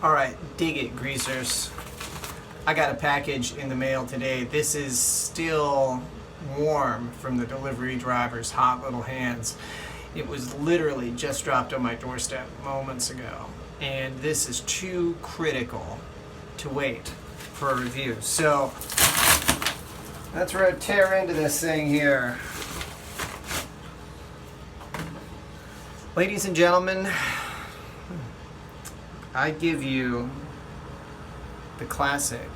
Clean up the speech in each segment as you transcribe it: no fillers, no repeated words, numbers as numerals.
All right, dig it, greasers. I got a package in the mail today. This is still warm from the delivery driver's hot little hands. It was literally just dropped on my doorstep moments ago. And this is too critical to wait for a review. So let's tear into this thing here. Ladies and gentlemen, I give you the classic,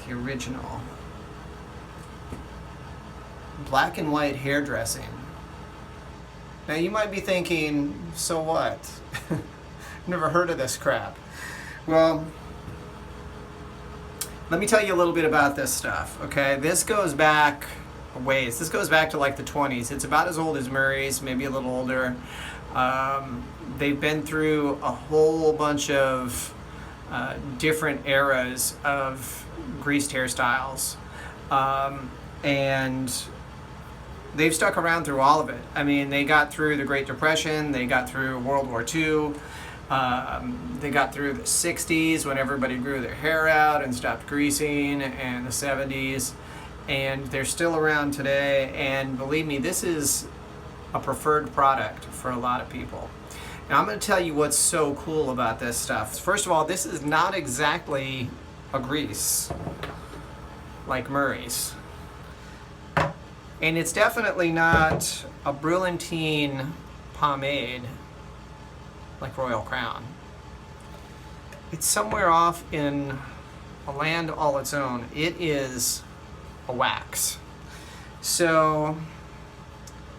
the original, black and white hairdressing. Now you might be thinking, so what? Never heard of this crap. Well, let me tell you a little bit about this stuff, okay? This goes back a ways. This goes back to like the 20s. It's about as old as Murray's, maybe a little older. They've been through a whole bunch of different eras of greased hairstyles, and they've stuck around through all of it. I mean, they got through the Great Depression, they got through World War II, they got through the 60s when everybody grew their hair out and stopped greasing, and the 70s, and they're still around today. And believe me, this is a preferred product for a lot of people. Now, I'm going to tell you what's so cool about this stuff. First of all, this is not exactly a grease like Murray's. And it's definitely not a brilliantine pomade like Royal Crown. It's somewhere off in a land all its own. It is a wax. So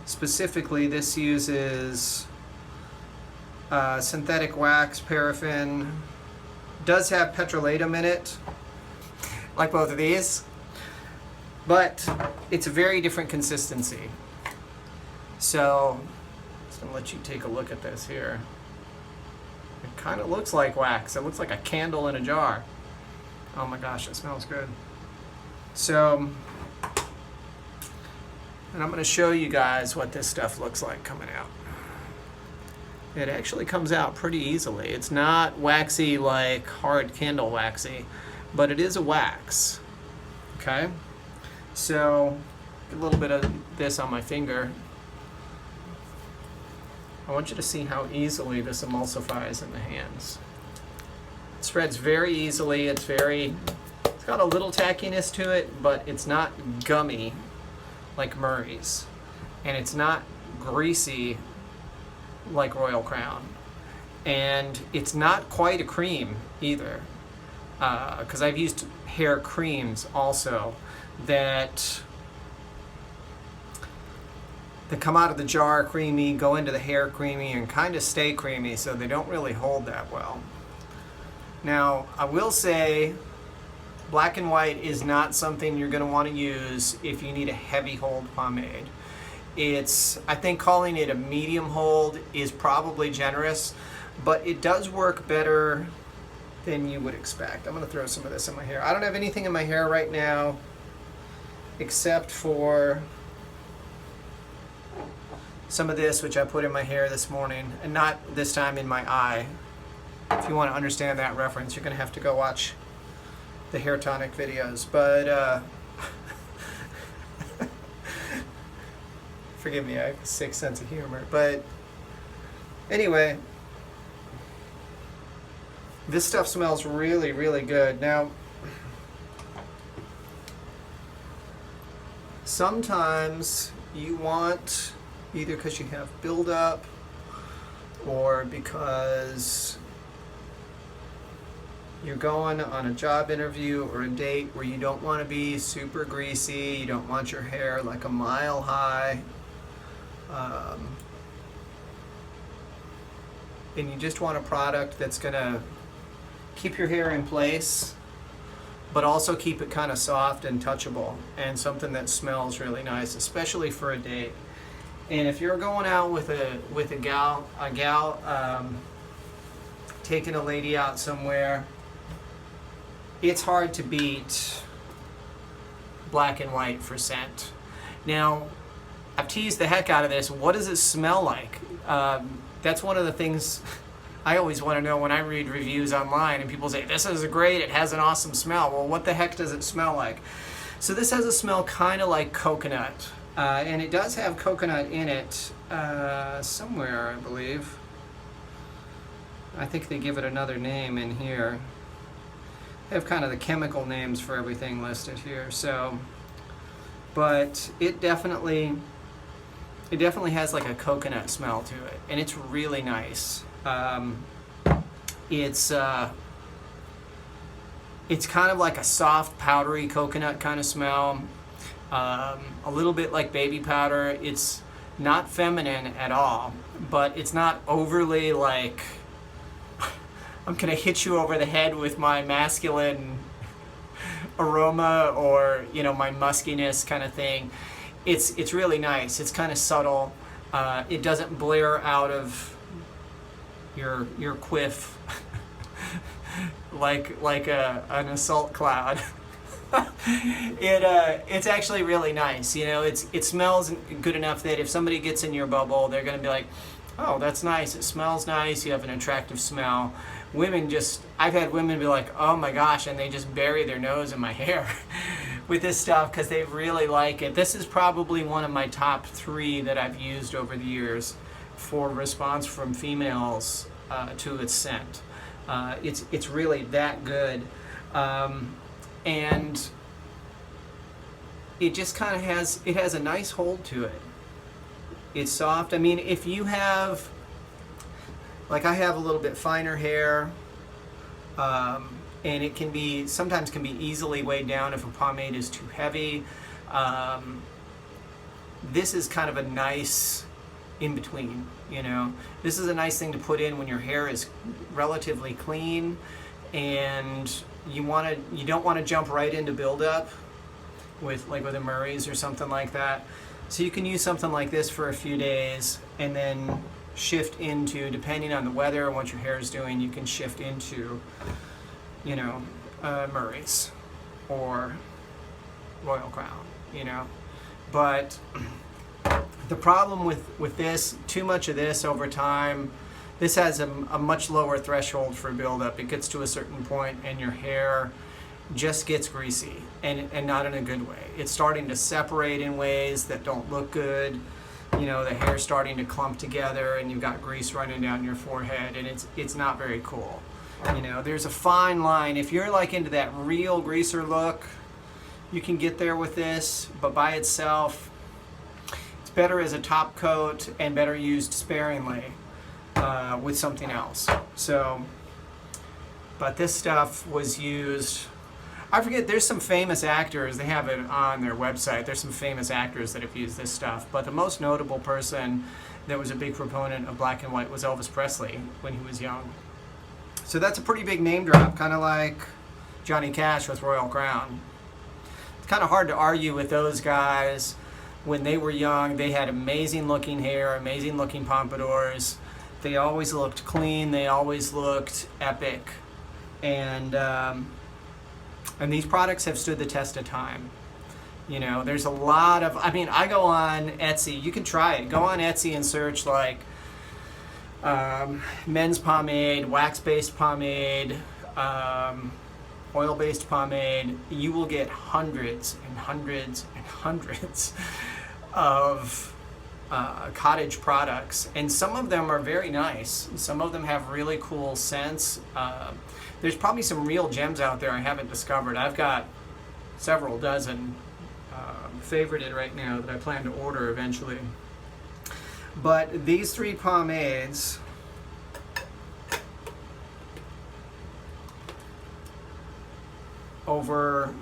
specifically, this uses synthetic wax, paraffin, does have petrolatum in it, like both of these, but it's a very different consistency. So I'm just gonna let you take a look at this here. It kind of looks like wax. It looks like a candle in a jar. Oh my gosh, it smells good. So, and I'm going to show you guys what this stuff looks like coming out. It actually comes out pretty easily. It's not waxy like hard candle waxy, but it is a wax. Okay? So, a little bit of this on my finger. I want you to see how easily this emulsifies in the hands. It spreads very easily. It's got a little tackiness to it, but it's not gummy like Murray's, and it's not greasy like Royal Crown, and it's not quite a cream either, because I've used hair creams also that come out of the jar creamy, go into the hair creamy, and kind of stay creamy, so they don't really hold that well. Now, I will say black and white is not something you're going to want to use if you need a heavy hold pomade. I think calling it a medium hold is probably generous, but it does work better than you would expect. I'm going to throw some of this in my hair. I don't have anything in my hair right now except for some of this, which I put in my hair this morning, and not this time in my eye. If you want to understand that reference, you're going to have to go watch the hair tonic videos. But forgive me, I have a sick sense of humor. But anyway, this stuff smells really, really good. Now, sometimes you want, either because you have buildup or because you're going on a job interview or a date where you don't want to be super greasy, you don't want your hair like a mile high, and you just want a product that's going to keep your hair in place but also keep it kind of soft and touchable, and something that smells really nice, especially for a date. And if you're going out with a gal, taking a lady out somewhere, it's hard to beat black and white for scent. Now, I've teased the heck out of this. What does it smell like? That's one of the things I always want to know when I read reviews online and people say, this is great, it has an awesome smell. Well, what the heck does it smell like? So this has a smell kind of like coconut. And it does have coconut in it somewhere, I believe. I think they give it another name in here. They have kind of the chemical names for everything listed here. So, but it definitely has like a coconut smell to it, and it's really nice. It's kind of like a soft, powdery coconut kind of smell. A little bit like baby powder. It's not feminine at all, but it's not overly like, I'm gonna hit you over the head with my masculine aroma, or my muskiness kind of thing. It's really nice. It's kind of subtle. It doesn't blare out of your quiff like an assault cloud. It's actually really nice. It smells good enough that if somebody gets in your bubble, they're going to be like, oh, that's nice. It smells nice. You have an attractive smell. I've had women be like, oh my gosh, and they just bury their nose in my hair with this stuff because they really like it. This is probably one of my top 3 that I've used over the years for response from females to its scent. It's really that good. And it just kind of has a nice hold to it. It's soft. I mean, if you have, like I have a little bit finer hair, and it sometimes can be easily weighed down if a pomade is too heavy. This is kind of a nice in between, This is a nice thing to put in when your hair is relatively clean and you don't want to jump right into buildup with a Murray's or something like that. So you can use something like this for a few days and then shift into, depending on the weather and what your hair is doing, you can shift into, Murray's or Royal Crown, But the problem with this, too much of this over time, this has a much lower threshold for buildup. It gets to a certain point and your hair just gets greasy, and not in a good way. It's starting to separate in ways that don't look good. The hair's starting to clump together and you've got grease running down your forehead, and it's not very cool. There's a fine line. If you're like into that real greaser look, you can get there with this, but by itself, it's better as a top coat and better used sparingly with something else. So, but this stuff was used, I forget, there's some famous actors, they have it on their website, there's some famous actors that have used this stuff, but the most notable person that was a big proponent of black and white was Elvis Presley when he was young. So that's a pretty big name drop, kind of like Johnny Cash with Royal Crown. It's kind of hard to argue with those guys. When they were young, they had amazing looking hair, amazing looking pompadours. They always looked clean, they always looked epic. And these products have stood the test of time. There's a lot of, I go on Etsy, you can try it. Go on Etsy and search like men's pomade, wax-based pomade, oil-based pomade. You will get hundreds and hundreds and hundreds of cottage products, and some of them are very nice. Some of them have really cool scents. There's probably some real gems out there I haven't discovered. I've got several dozen favorited right now that I plan to order eventually. But these 3 pomades over,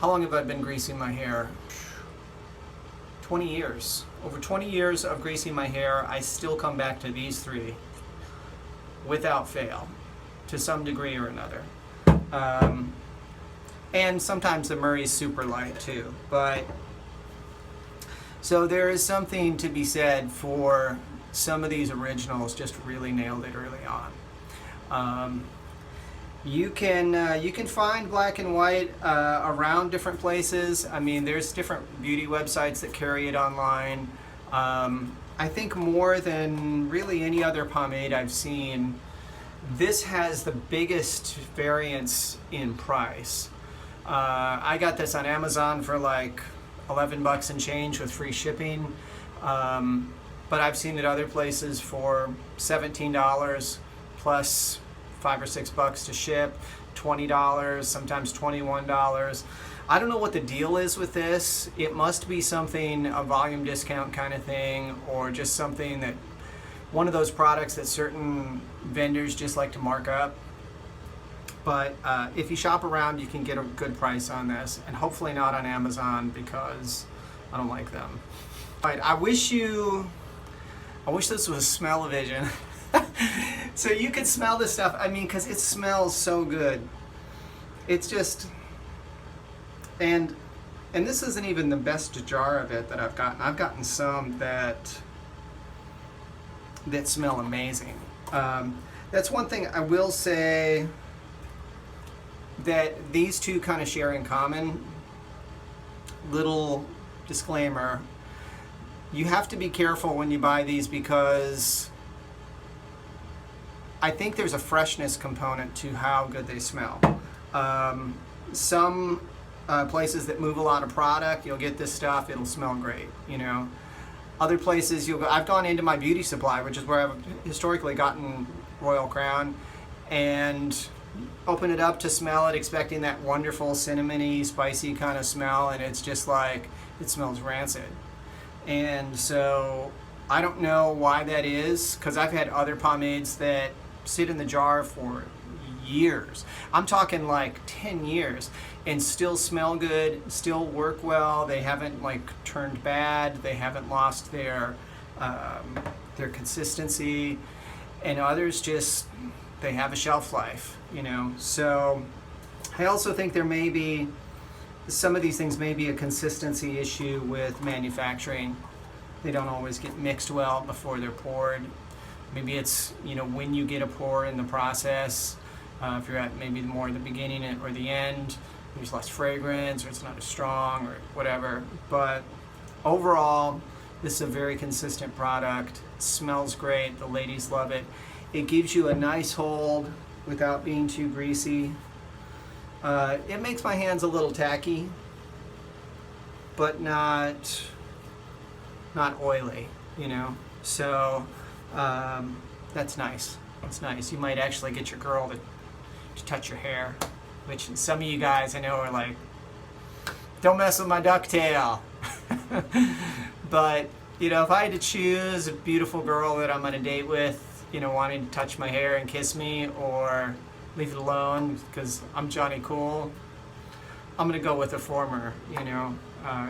how long have I been greasing my hair? 20 years. Over 20 years of greasing my hair, I still come back to these 3 without fail, to some degree or another. And sometimes the Murray's super light too. But so there is something to be said for some of these originals just really nailed it early on. You can find black and white around different places. There's different beauty websites that carry it online. I think more than really any other pomade I've seen, this has the biggest variance in price. I got this on Amazon for like 11 bucks and change with free shipping. But I've seen it other places for $17 plus $5 or $6 to ship, $20, sometimes $21. I don't know what the deal is with this. It must be something, a volume discount kind of thing, or just something that, one of those products that certain vendors just like to mark up. But if you shop around, you can get a good price on this, and hopefully not on Amazon because I don't like them. But I wish this was smell-o-vision. So you could smell this stuff. I mean, because it smells so good. It's just, and this isn't even the best jar of it that I've gotten. I've gotten some that smell amazing. That's one thing I will say that these two kind of share in common. Little disclaimer, you have to be careful when you buy these because I think there's a freshness component to how good they smell. Some places that move a lot of product, you'll get this stuff, it'll smell great, you know. Other places you'll go, I've gone into my beauty supply, which is where I've historically gotten Royal Crown, and open it up to smell it expecting that wonderful cinnamony, spicy kind of smell, and it's just like, it smells rancid. And so I don't know why that is, because I've had other pomades that sit in the jar for years. I'm talking like 10 years and still smell good, still work well. They haven't like turned bad. They haven't lost their consistency. And others just, they have a shelf life, you know. So I also think there may be, some of these things may be a consistency issue with manufacturing. They don't always get mixed well before they're poured. Maybe it's, you know, when you get a pour in the process, if you're at maybe more the beginning or the end, there's less fragrance or it's not as strong or whatever. But overall, this is a very consistent product. It smells great. The ladies love it. It gives you a nice hold without being too greasy. It makes my hands a little tacky, but not oily, you know. So that's nice. That's nice. You might actually get your girl to touch your hair, which some of you guys I know are like, don't mess with my ducktail. But you know, if I had to choose a beautiful girl that I'm on a date with, you know, wanting to touch my hair and kiss me, or leave it alone because I'm Johnny Cool, I'm gonna go with the former, you know,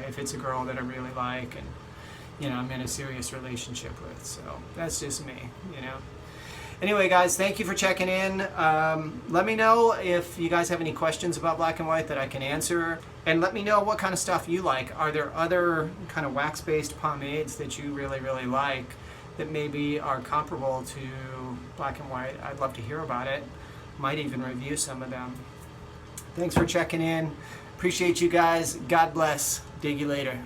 if it's a girl that I really like and, you know, I'm in a serious relationship with. So that's just me, you know. Anyway, guys, thank you for checking in. Let me know if you guys have any questions about Black and White that I can answer, and let me know what kind of stuff you like. Are there other kind of wax-based pomades that you really, really like that maybe are comparable to Black and White? I'd love to hear about it. Might even review some of them. Thanks for checking in. Appreciate you guys. God bless. Dig you later.